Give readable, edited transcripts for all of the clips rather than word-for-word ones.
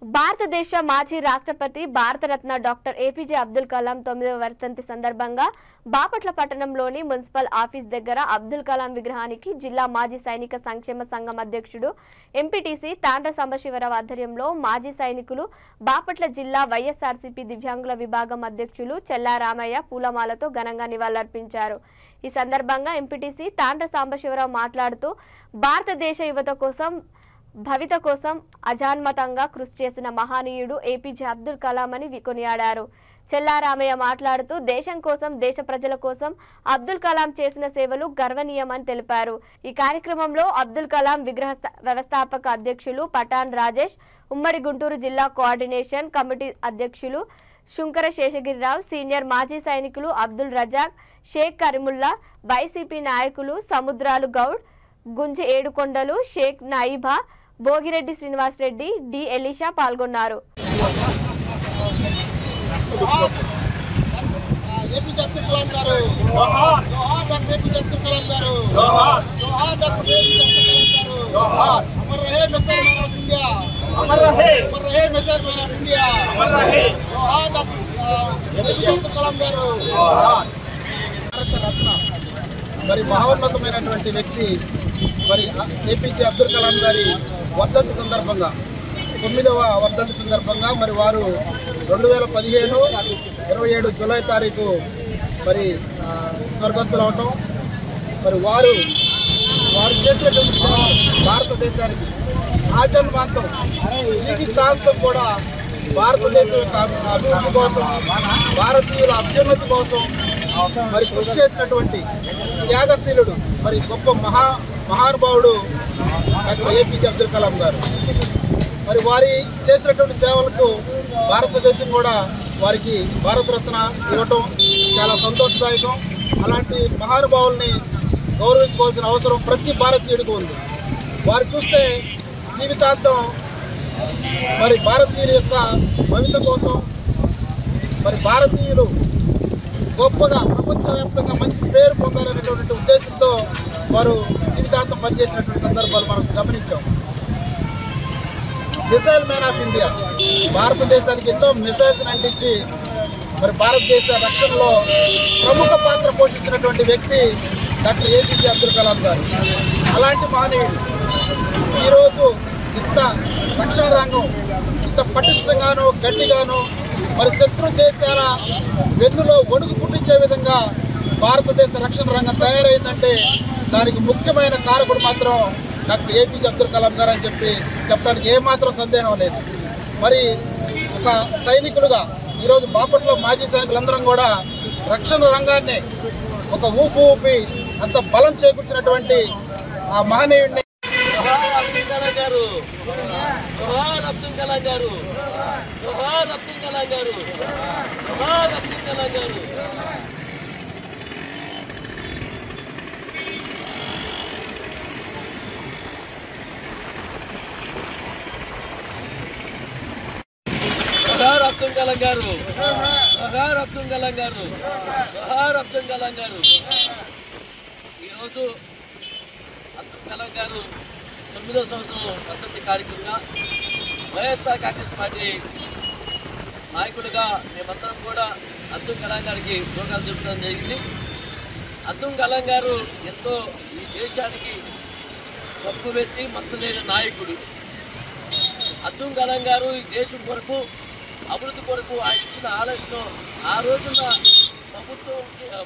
భారతదేశ మాజీ రాష్ట్రపతి భారతరత్న డాక్టర్ ఏపీజే అబ్దుల్ కలాం 9వ వర్ధంతి సందర్భంగా బాపట్ల పట్టణంలోని మున్సిపల్ ఆఫీస్ దగ్గర అబ్దుల్ కలాం విగ్రహానికి జిల్లా మాజీ సైనిక సంక్షేమ సంఘం అధ్యక్షుడు ఎంపీటీసీ తాండ్ర సాంబశివరావు ఆధ్వర్యంలో మాజీ సైనికులు బాపట్ల జిల్లా వైఎస్ఆర్సీపీ దివ్యాంగుల విభాగం అధ్యక్షులు చెల్లా రామయ్య పూలమాలతో ఘనంగా నివాళులర్పించారు। ఈ సందర్భంగా ఎంపీటీసీ తాండ్ర సాంబశివరావు మాట్లాడుతూ భారతదేశ యువత కోసం భవిత కోసం అజాన్మతంగా కృషి చేసిన మహనీయుడు ఏపీజే అబ్దుల్ కలాం అని కొనియాడారు। చెల్లారామయ్య మాట్లాడుతూ దేశం కోసం దేశ ప్రజల కోసం అబ్దుల్ కలాం చేసిన సేవలు గర్వనీయమని తెలిపారు। ఈ కార్యక్రమంలో అబ్దుల్ కలాం విగ్రహ వ్యవస్థాపక అధ్యక్షులు పఠాన్ రాజేష్, ఉమ్మడి గుంటూరు జిల్లా కోఆర్డినేషన్ కమిటీ అధ్యక్షులు శుంకర శేషగిరిరావు, సీనియర్ మాజీ సైనికులు అబ్దుల్ రజాక్, షేక్ కరీముల్లా, వైసీపీ నాయకులు సముద్రాలు గౌడ్, గుంజి ఏడుకొండలు, షేక్ నాయిబా, భోగిరెడ్డి శ్రీనివాస్ రెడ్డి, డి ఎలీషా పాల్గొన్నారు। మరి మహోన్నతమైనటువంటి వ్యక్తి మరి ఏపీజే అబ్దుల్ కలాం గారి వర్ధంతి సందర్భంగా 9వ వర్ధంతి సందర్భంగా మరి వారు 2015 27 జూలై తారీఖు మరి స్వర్గస్థులు అవటం, మరి వారు చేసినటువంటి సేవ భారతదేశానికి ఆజన్మాంతం జీవితాంతం కూడా భారతదేశం యొక్క అభివృద్ధి కోసం, భారతీయుల అభ్యున్నతి కోసం మరి కృషి చేసినటువంటి త్యాగశీలుడు, మరి గొప్ప మహానుభావుడు డాక్టర్ ఏపీజే అబ్దుల్ కలాం గారు। మరి వారి చేసినటువంటి సేవలకు భారతదేశం కూడా వారికి భారతరత్న ఇవ్వటం చాలా సంతోషదాయకం। అలాంటి మహానుభావుల్ని గౌరవించుకోవాల్సిన అవసరం ప్రతి భారతీయుడికి ఉంది। వారు చూస్తే జీవితాంతం మరి భారతీయుల యొక్క భవిత కోసం, మరి భారతీయులు గొప్పగా ప్రపంచవ్యాప్తంగా మంచి పేరు పొందాలనేటువంటి ఉద్దేశంతో వారు జీవితాంతం పనిచేసినటువంటి సందర్భాలు మనం గమనించాం। మిసైల్ మ్యాన్ ఆఫ్ ఇండియా, భారతదేశానికి ఎన్నో మిసైల్స్ అంటించి మరి భారతదేశ రక్షణలో ప్రముఖ పాత్ర పోషించినటువంటి వ్యక్తి డాక్టర్ ఏపీజే అబ్దుల్ కలాం గారు। అలాంటి మహనీయుడు ఈరోజు ఇంత రక్షణ రంగం ఇంత పటిష్టంగానో గట్టిగానో మరి శత్రు దేశాల వెన్నులో వణుకు పుట్టించే విధంగా భారతదేశ రక్షణ రంగం తయారైందంటే దానికి ముఖ్యమైన కారకుడు మాత్రం డాక్టర్ ఏపీజే అబ్దుల్ కలాం గారు అని చెప్పడానికి ఏమాత్రం సందేహం లేదు। మరి ఒక సైనికులుగా ఈరోజు బాపట్ల మాజీ సైనికులందరం కూడా రక్షణ రంగాన్ని ఒక ఊపి అంత బలం చేకూర్చినటువంటి ఆ మహనీయుడిని అబ్దుల్ కలాం గారు, అబ్దుల్ కలాం గారు, అబ్దుల్ కలాం గారు। ఈరోజు అబ్దుల్ కలాం గారు 9వ సంవత్సరం వర్ధంతి కార్యక్రమంగా వైఎస్ఆర్ కాంగ్రెస్ పార్టీ నాయకుడిగా మేమందరం కూడా అబ్దుల్ కలాం గారికి దూరాలు చూపడం జరిగింది। అబ్దుల్ కలాం గారు ఎంతో ఈ దేశానికి గొప్ప వ్యక్తి, మచ్చలేని నాయకుడు। అబ్దుల్ కలాం గారు ఈ దేశం కొరకు అభివృద్ధి కొరకు ఆయన ఇచ్చిన ఆలోచన ఆ రోజున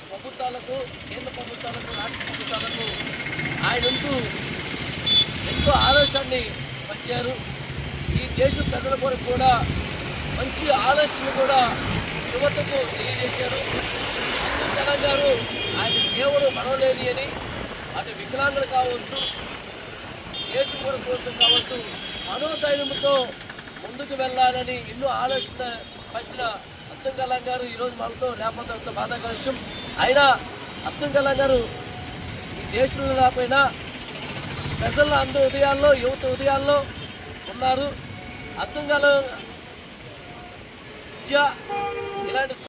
ప్రభుత్వాలకు, కేంద్ర ప్రభుత్వాలకు, రాష్ట్ర ప్రభుత్వాలకు ఆయన ఎంతో ఆలోచనని పంచారు। ఈ దేశ ప్రజల కొరకు కూడా మంచి ఆలోచనలు కూడా యువతకు తెలియజేశారు। అబ్దుల్ కలాం గారు ఆయన సేవలు మనవలేని అని అటు వికలాంగులు కావచ్చు, దేశం కొరకు కోసం కావచ్చు, మనోధైర్యంతో ముందుకు వెళ్ళాలని ఎన్నో ఆలోచన పంచిన అబ్దుల్ కలాం గారు ఈరోజు మనతో లేకపోతే బాధాకర విషయం। అయినా అబ్దుల్ కలాం గారు ఈ దేశంలో లేకపోయినా ప్రజల అందరి ఉదయాల్లో, యువత ఉదయాల్లో ఉన్నారు। అబ్దుల్ కలాం ఇలాంటి